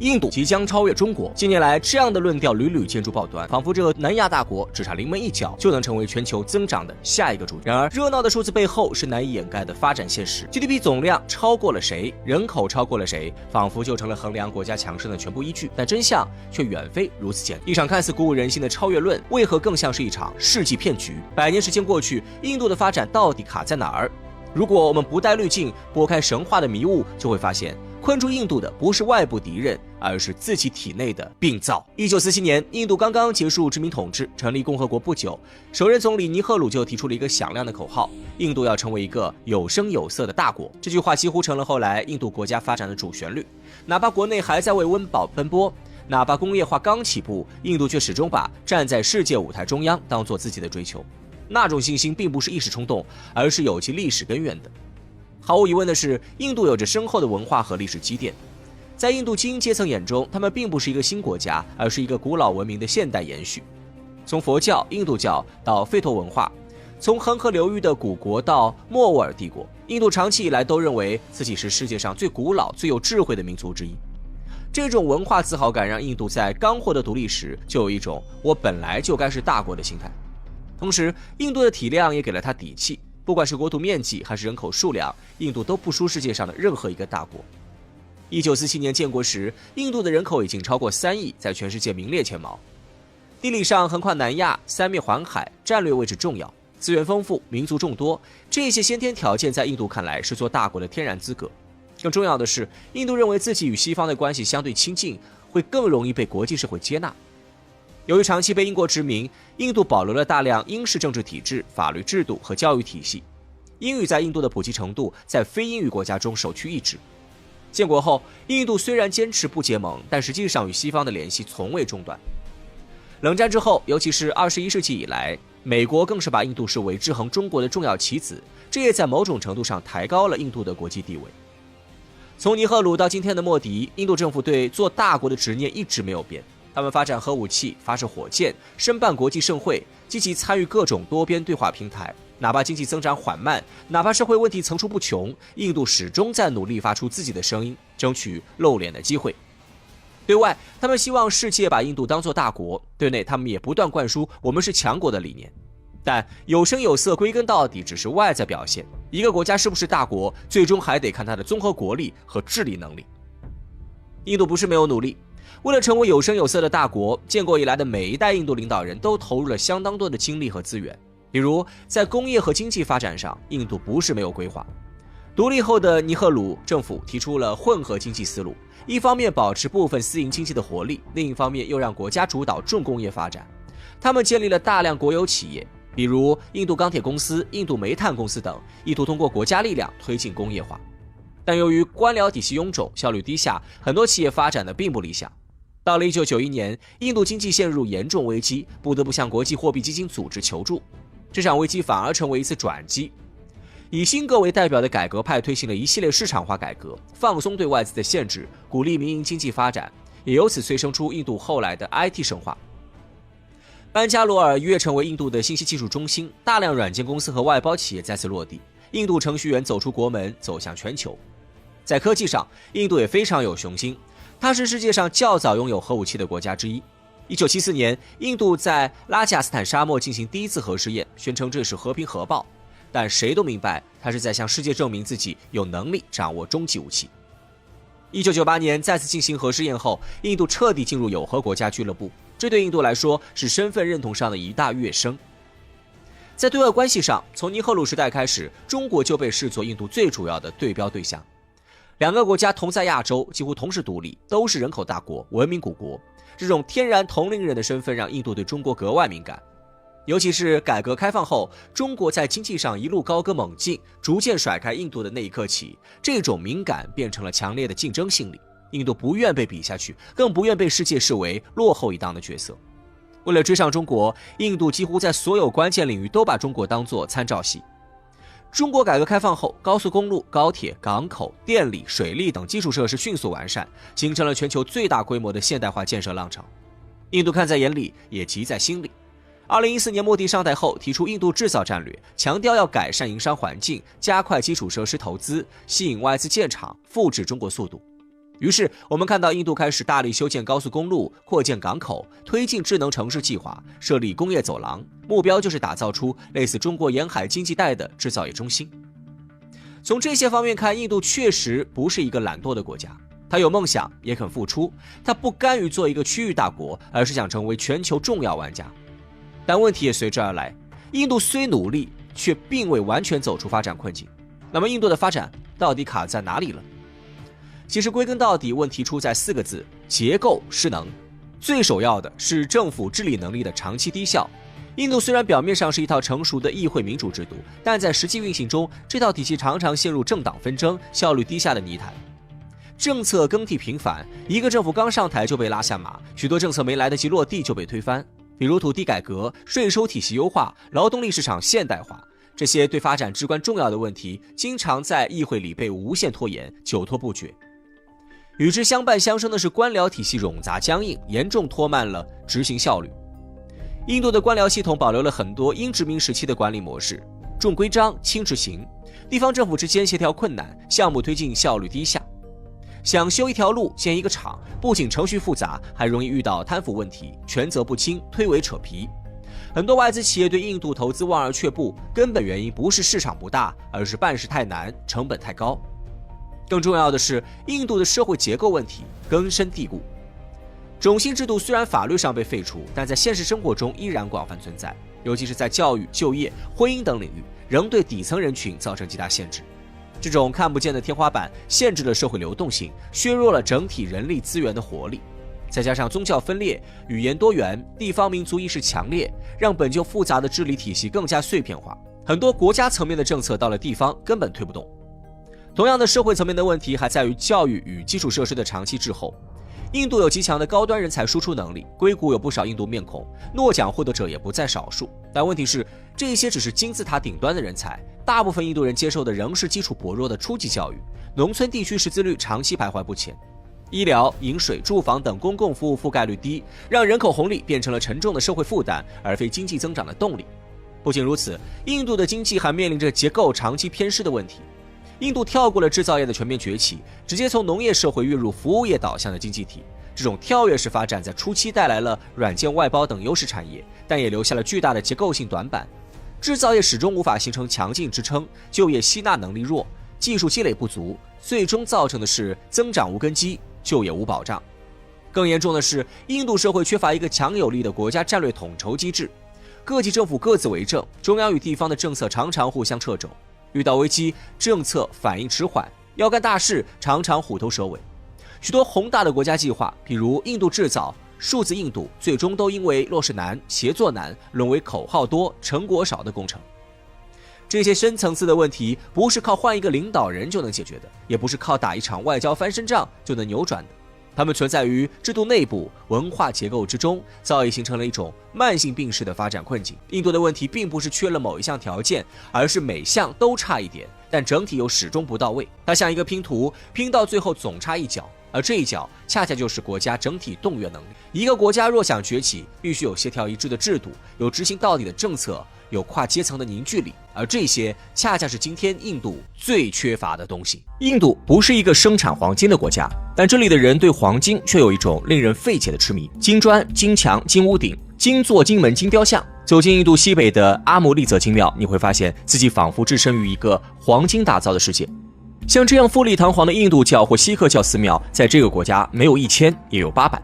印度即将超越中国。近年来，这样的论调屡屡见诸报端，仿佛这个南亚大国只差临门一脚就能成为全球增长的下一个主角。然而，热闹的数字背后是难以掩盖的发展现实。GDP 总量超过了谁，人口超过了谁，仿佛就成了衡量国家强盛的全部依据。但真相却远非如此简单。一场看似鼓舞人心的超越论，为何更像是一场世纪骗局？100年时间过去，印度的发展到底卡在哪儿？如果我们不带滤镜，拨开神话的迷雾，就会发现困住印度的不是外部敌人，而是自己体内的病灶。1947年，印度刚刚结束殖民统治，成立共和国不久，首任总理尼赫鲁就提出了一个响亮的口号：印度要成为一个有声有色的大国。这句话几乎成了后来印度国家发展的主旋律。哪怕国内还在为温饱奔波，哪怕工业化刚起步，印度却始终把站在世界舞台中央当做自己的追求。那种信心并不是一时冲动，而是有其历史根源的。毫无疑问的是，印度有着深厚的文化和历史积淀。在印度精英阶层眼中，他们并不是一个新国家，而是一个古老文明的现代延续。从佛教、印度教到吠陀文化，从恒河流域的古国到莫卧儿帝国，印度长期以来都认为自己是世界上最古老、最有智慧的民族之一。这种文化自豪感让印度在刚获得独立时就有一种我本来就该是大国的心态。同时，印度的体量也给了他底气，不管是国土面积还是人口数量，印度都不输世界上的任何一个大国。1947年建国时，印度的人口已经超过3亿，在全世界名列前茅。地理上横跨南亚，三面环海，战略位置重要，资源丰富，民族众多，这些先天条件在印度看来是做大国的天然资格。更重要的是，印度认为自己与西方的关系相对亲近，会更容易被国际社会接纳。由于长期被英国殖民，印度保留了大量英式政治体制、法律制度和教育体系。英语在印度的普及程度在非英语国家中首屈一指。建国后，印度虽然坚持不结盟，但实际上与西方的联系从未中断。冷战之后，尤其是21世纪以来，美国更是把印度视为制衡中国的重要棋子，这也在某种程度上抬高了印度的国际地位。从尼赫鲁到今天的莫迪，印度政府对做大国的执念一直没有变。他们发展核武器，发射火箭，申办国际盛会，积极参与各种多边对话平台。哪怕经济增长缓慢，哪怕社会问题层出不穷，印度始终在努力发出自己的声音，争取露脸的机会。对外，他们希望世界把印度当作大国；对内，他们也不断灌输我们是强国的理念。但有声有色归根到底只是外在表现，一个国家是不是大国，最终还得看它的综合国力和治理能力。印度不是没有努力，为了成为有声有色的大国，建国以来的每一代印度领导人都投入了相当多的精力和资源。比如在工业和经济发展上，印度不是没有规划。独立后的尼赫鲁政府提出了混合经济思路，一方面保持部分私营经济的活力，另一方面又让国家主导重工业发展。他们建立了大量国有企业，比如印度钢铁公司、印度煤炭公司等，意图通过国家力量推进工业化。但由于官僚体系臃肿，效率低下，很多企业发展的并不理想。到了1991年，印度经济陷入严重危机，不得不向国际货币基金组织求助。这场危机反而成为一次转机。以辛格为代表的改革派推行了一系列市场化改革，放松对外资的限制，鼓励民营经济发展，也由此催生出印度后来的 IT 神话。班加罗尔一跃成为印度的信息技术中心，大量软件公司和外包企业再次落地，印度程序员走出国门，走向全球。在科技上，印度也非常有雄心，它是世界上较早拥有核武器的国家之一。1974年，印度在拉贾斯坦沙漠进行第一次核试验，宣称这是和平核爆，但谁都明白，他是在向世界证明自己有能力掌握终极武器。1998年再次进行核试验后，印度彻底进入有核国家俱乐部，这对印度来说是身份认同上的一大跃升。在对外关系上，从尼赫鲁时代开始，中国就被视作印度最主要的对标对象。两个国家同在亚洲，几乎同时独立，都是人口大国、文明古国。这种天然同龄人的身份让印度对中国格外敏感，尤其是改革开放后，中国在经济上一路高歌猛进，逐渐甩开印度的那一刻起，这种敏感变成了强烈的竞争心理。印度不愿被比下去，更不愿被世界视为落后一档的角色。为了追上中国，印度几乎在所有关键领域都把中国当作参照系。中国改革开放后，高速公路、高铁、港口、电力、水利等基础设施迅速完善，形成了全球最大规模的现代化建设浪潮。印度看在眼里，也急在心里。2014年莫迪上台后，提出印度制造战略，强调要改善营商环境，加快基础设施投资，吸引外资建厂，复制中国速度。于是我们看到印度开始大力修建高速公路，扩建港口，推进智能城市计划，设立工业走廊，目标就是打造出类似中国沿海经济带的制造业中心。从这些方面看，印度确实不是一个懒惰的国家，他有梦想，也肯付出，他不甘于做一个区域大国，而是想成为全球重要玩家。但问题也随之而来，印度虽努力，却并未完全走出发展困境。那么印度的发展到底卡在哪里了？其实归根到底，问题出在4个字：结构失能。最首要的是政府治理能力的长期低效。印度虽然表面上是一套成熟的议会民主制度，但在实际运行中，这套体系常常陷入政党纷争、效率低下的泥潭。政策更替频繁，一个政府刚上台就被拉下马，许多政策没来得及落地就被推翻。比如土地改革、税收体系优化、劳动力市场现代化，这些对发展至关重要的问题，经常在议会里被无限拖延，久拖不决。与之相伴相生的是官僚体系冗杂僵硬，严重拖慢了执行效率。印度的官僚系统保留了很多英殖民时期的管理模式，重规章轻执行，地方政府之间协调困难，项目推进效率低下。想修一条路、建一个厂，不仅程序复杂，还容易遇到贪腐问题，权责不清，推诿扯皮。很多外资企业对印度投资望而却步，根本原因不是市场不大，而是办事太难，成本太高。更重要的是，印度的社会结构问题根深蒂固。种姓制度虽然法律上被废除，但在现实生活中依然广泛存在，尤其是在教育、就业、婚姻等领域，仍对底层人群造成极大限制。这种看不见的天花板限制了社会流动性，削弱了整体人力资源的活力。再加上宗教分裂、语言多元、地方民族意识强烈，让本就复杂的治理体系更加碎片化。很多国家层面的政策到了地方根本推不动。同样的，社会层面的问题还在于教育与基础设施的长期滞后。印度有极强的高端人才输出能力，硅谷有不少印度面孔，诺奖获得者也不在少数。但问题是，这些只是金字塔顶端的人才，大部分印度人接受的仍是基础薄弱的初级教育，农村地区识字率长期徘徊不前，医疗、饮水、住房等公共服务覆盖率低，让人口红利变成了沉重的社会负担，而非经济增长的动力。不仅如此，印度的经济还面临着结构长期偏失的问题。印度跳过了制造业的全面崛起，直接从农业社会跃入服务业导向的经济体。这种跳跃式发展在初期带来了软件外包等优势产业，但也留下了巨大的结构性短板。制造业始终无法形成强劲支撑，就业吸纳能力弱，技术积累不足，最终造成的是增长无根基，就业无保障。更严重的是，印度社会缺乏一个强有力的国家战略统筹机制，各级政府各自为政，中央与地方的政策常常互相掣肘。遇到危机，政策反应迟缓，要干大事常常虎头蛇尾。许多宏大的国家计划，譬如印度制造、数字印度，最终都因为落实难、协作难，沦为口号多、成果少的工程。这些深层次的问题，不是靠换一个领导人就能解决的，也不是靠打一场外交翻身仗就能扭转的。它们存在于制度内部、文化结构之中，早已形成了一种慢性病式的发展困境。印度的问题并不是缺了某一项条件，而是每项都差一点，但整体又始终不到位。它像一个拼图，拼到最后总差一角，而这一角恰恰就是国家整体动员能力。一个国家若想崛起，必须有协调一致的制度，有执行到底的政策，有跨阶层的凝聚力，而这些恰恰是今天印度最缺乏的东西。印度不是一个生产黄金的国家，但这里的人对黄金却有一种令人费解的痴迷。金砖、金墙、金屋顶、金座、金门、金雕像。走进印度西北的阿姆利则金庙，你会发现自己仿佛置身于一个黄金打造的世界。像这样富丽堂皇的印度教或锡克教寺庙，在这个国家没有1000也有800。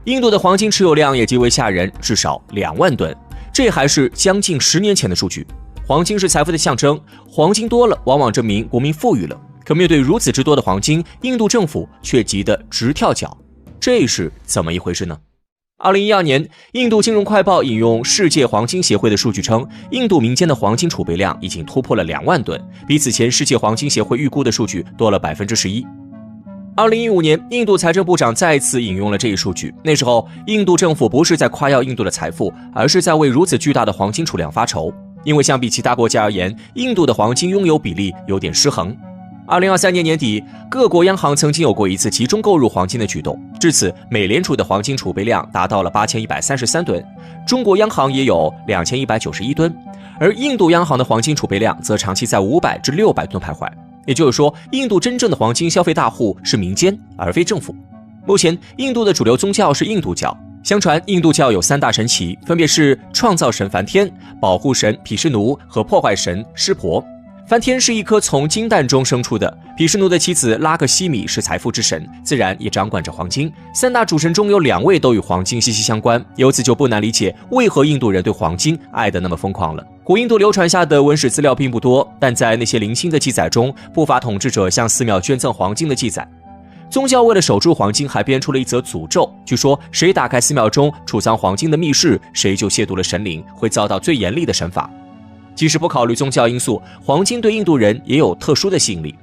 印度的黄金持有量也极为吓人，至少2万吨，这还是将近10年前的数据。黄金是财富的象征，黄金多了往往证明国民富裕了。可面对如此之多的黄金，印度政府却急得直跳脚，这是怎么一回事呢？2012年，印度金融快报引用世界黄金协会的数据称，印度民间的黄金储备量已经突破了2万吨，比此前世界黄金协会预估的数据多了11%。2015年，印度财政部长再次引用了这一数据，那时候印度政府不是在夸耀印度的财富，而是在为如此巨大的黄金储量发愁，因为相比其他国家而言，印度的黄金拥有比例有点失衡。2023年年底，各国央行曾经有过一次集中购入黄金的举动，至此美联储的黄金储备量达到了8133吨，中国央行也有2191吨，而印度央行的黄金储备量则长期在500至600吨徘徊。也就是说，印度真正的黄金消费大户是民间，而非政府。目前，印度的主流宗教是印度教。相传，印度教有3大神祇，分别是创造神梵天、保护神毗湿奴和破坏神湿婆。梵天是一颗从金蛋中生出的，毗湿奴的妻子拉克希米是财富之神，自然也掌管着黄金。3大主神中有2位都与黄金息息相关，由此就不难理解为何印度人对黄金爱得那么疯狂了。古印度流传下的文史资料并不多，但在那些零星的记载中，不乏统治者向寺庙捐赠黄金的记载。宗教为了守住黄金，还编出了一则诅咒，据说谁打开寺庙中储藏黄金的密室，谁就亵渎了神灵，会遭到最严厉的惩罚。即使不考虑宗教因素，黄金对印度人也有特殊的吸引力。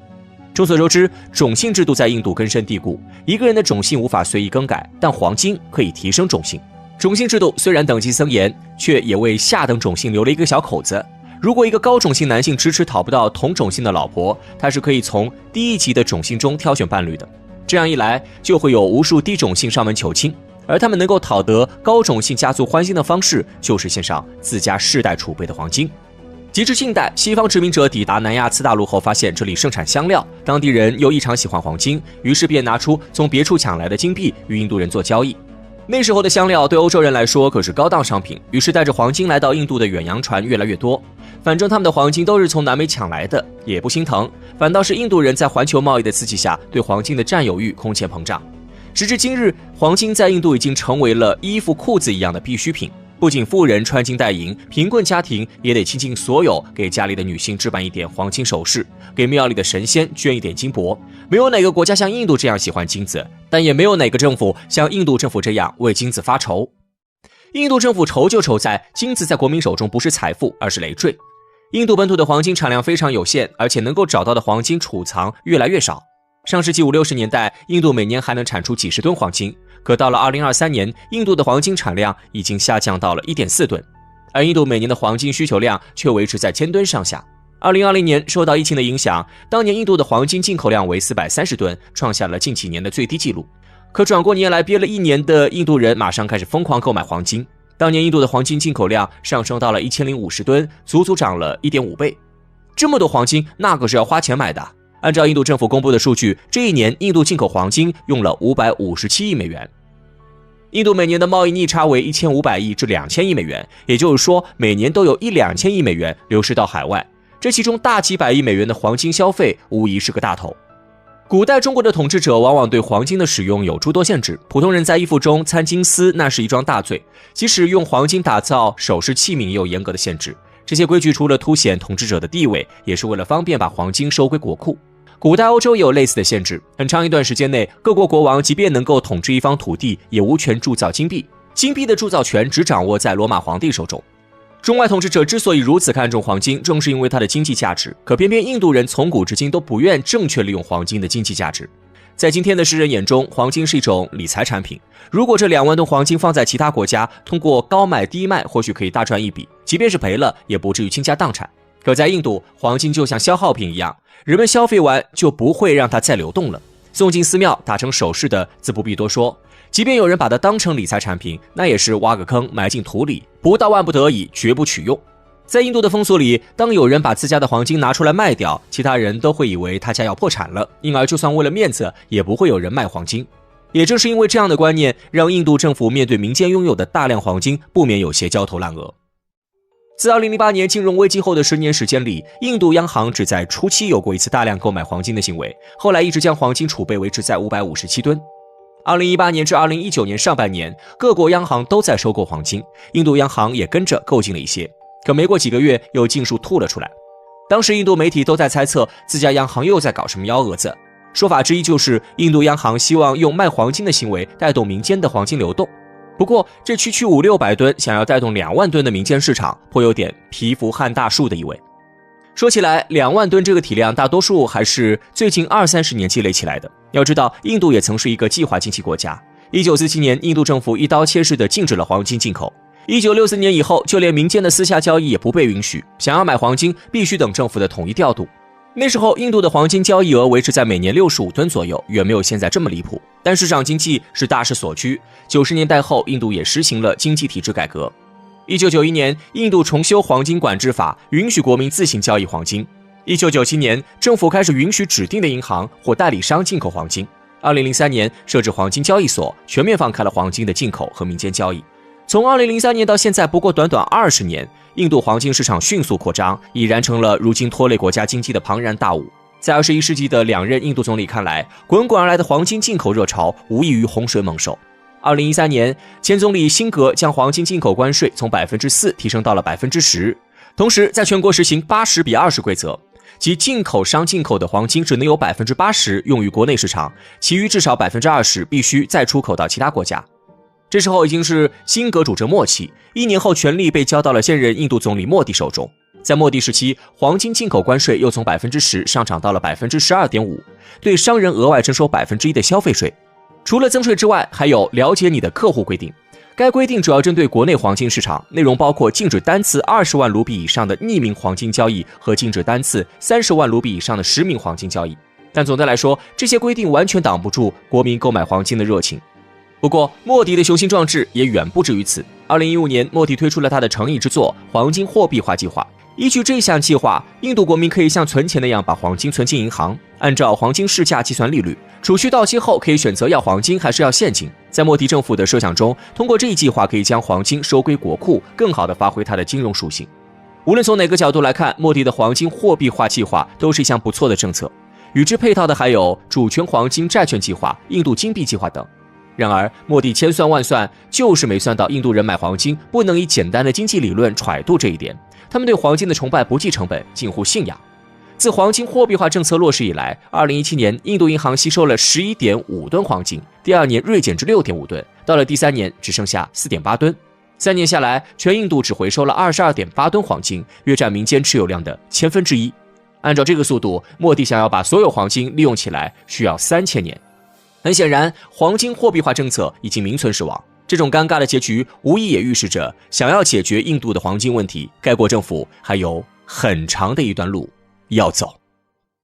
众所周知，种姓制度在印度根深蒂固，一个人的种姓无法随意更改，但黄金可以提升种姓。种姓制度虽然等级森严，却也为下等种姓留了一个小口子。如果一个高种姓男性迟迟讨不到同种姓的老婆，他是可以从低一级的种姓中挑选伴侣的。这样一来，就会有无数低种姓上门求亲，而他们能够讨得高种姓家族欢心的方式，就是献上自家世代储备的黄金。及至近代，西方殖民者抵达南亚次大陆后，发现这里盛产香料，当地人又异常喜欢黄金，于是便拿出从别处抢来的金币与印度人做交易。那时候的香料对欧洲人来说可是高档商品，于是带着黄金来到印度的远洋船越来越多。反正他们的黄金都是从南美抢来的，也不心疼，反倒是印度人在环球贸易的刺激下，对黄金的占有欲空前膨胀。时至今日，黄金在印度已经成为了衣服裤子一样的必需品。不仅富人穿金戴银，贫困家庭也得倾尽所有给家里的女性置办一点黄金首饰，给庙里的神仙捐一点金箔。没有哪个国家像印度这样喜欢金子，但也没有哪个政府像印度政府这样为金子发愁。印度政府愁就愁在金子在国民手中不是财富，而是累赘。印度本土的黄金产量非常有限，而且能够找到的黄金储藏越来越少。上世纪50、60年代，印度每年还能产出几十吨黄金，可到了2023年，印度的黄金产量已经下降到了1.4吨，而印度每年的黄金需求量却维持在1000吨上下。2020年受到疫情的影响，当年印度的黄金进口量为430吨，创下了近几年的最低纪录。可转过年来，憋了1年的印度人马上开始疯狂购买黄金。当年印度的黄金进口量上升到了1050吨，足足涨了1.5倍。这么多黄金，那可是要花钱买的。按照印度政府公布的数据，这一年印度进口黄金用了557亿美元。印度每年的贸易逆差为1500亿至2000亿美元，也就是说，每年都有1-2000亿美元流失到海外。这其中大几百亿美元的黄金消费无疑是个大头。古代中国的统治者往往对黄金的使用有诸多限制，普通人在衣服中掺金丝那是一桩大罪，即使用黄金打造首饰器皿也有严格的限制。这些规矩除了凸显统治者的地位，也是为了方便把黄金收归国库。古代欧洲也有类似的限制，很长一段时间内，各国国王即便能够统治一方土地，也无权铸造金币，金币的铸造权只掌握在罗马皇帝手中。中外统治者之所以如此看重黄金，正是因为它的经济价值，可偏偏印度人从古至今都不愿正确利用黄金的经济价值。在今天的世人眼中，黄金是一种理财产品。如果这2万吨黄金放在其他国家，通过高买低卖，或许可以大赚一笔，即便是赔了，也不至于倾家荡产。可在印度，黄金就像消耗品一样，人们消费完就不会让它再流动了。送进寺庙打成首饰的自不必多说，即便有人把它当成理财产品，那也是挖个坑埋进土里，不到万不得已绝不取用。在印度的风俗里，当有人把自家的黄金拿出来卖掉，其他人都会以为他家要破产了，因而就算为了面子，也不会有人卖黄金。也正是因为这样的观念，让印度政府面对民间拥有的大量黄金，不免有些焦头烂额。自2008年金融危机后的10年时间里，印度央行只在初期有过一次大量购买黄金的行为，后来一直将黄金储备维持在557吨。2018年至2019年上半年，各国央行都在收购黄金，印度央行也跟着购进了一些，可没过几个月又尽数吐了出来。当时印度媒体都在猜测自家央行又在搞什么幺蛾子，说法之一就是印度央行希望用卖黄金的行为带动民间的黄金流动。不过这区区500-600吨想要带动2万吨的民间市场，颇有点蚍蜉撼大树的意味。说起来，2万吨这个体量，大多数还是最近20-30年积累起来的。要知道，印度也曾是一个计划经济国家。1947年，印度政府一刀切式地禁止了黄金进口。1964年以后，就连民间的私下交易也不被允许，想要买黄金，必须等政府的统一调度。那时候，印度的黄金交易额维持在每年65吨左右，远没有现在这么离谱。但市场经济是大势所趋，90年代后，印度也实行了经济体制改革。1991年，印度重修黄金管制法，允许国民自行交易黄金。1997年，政府开始允许指定的银行或代理商进口黄金。2003年，设置黄金交易所，全面放开了黄金的进口和民间交易。从2003年到现在，不过短短20年，印度黄金市场迅速扩张，已然成了如今拖累国家经济的庞然大物。在21世纪的2任印度总理看来，滚滚而来的黄金进口热潮无异于洪水猛兽。2013年，前总理辛格将黄金进口关税从4%提升到了10%，同时在全国实行80:20规则，即进口商进口的黄金只能有80%用于国内市场，其余至少20%必须再出口到其他国家。这时候已经是辛格主政末期，1年后权力被交到了现任印度总理莫迪手中。在莫迪时期，黄金进口关税又从10%上涨到了12.5%，对商人额外征收1%的消费税。除了增税之外，还有了解你的客户规定。该规定主要针对国内黄金市场，内容包括禁止单次20万卢比以上的匿名黄金交易和禁止单次30万卢比以上的实名黄金交易。但总的来说，这些规定完全挡不住国民购买黄金的热情。不过，莫迪的雄心壮志也远不止于此。2015年，莫迪推出了他的诚意之作——黄金货币化计划。依据这项计划，印度国民可以像存钱那样把黄金存进银行，按照黄金市价计算利率，储蓄到期后可以选择要黄金还是要现金。在莫迪政府的设想中，通过这一计划可以将黄金收归国库，更好地发挥它的金融属性。无论从哪个角度来看，莫迪的黄金货币化计划都是一项不错的政策。与之配套的还有主权黄金债券计划、印度金币计划等。然而，莫迪千算万算，就是没算到印度人买黄金不能以简单的经济理论揣度这一点。他们对黄金的崇拜不计成本，近乎信仰。自黄金货币化政策落实以来，2017年印度银行吸收了11.5吨黄金，第2年锐减至6.5吨，到了第3年只剩下4.8吨。3年下来，全印度只回收了22.8吨黄金，约占民间持有量的1/1000。按照这个速度，莫迪想要把所有黄金利用起来，需要3000年。很显然，黄金货币化政策已经名存实亡。这种尴尬的结局，无疑也预示着想要解决印度的黄金问题，该国政府还有很长的一段路要走。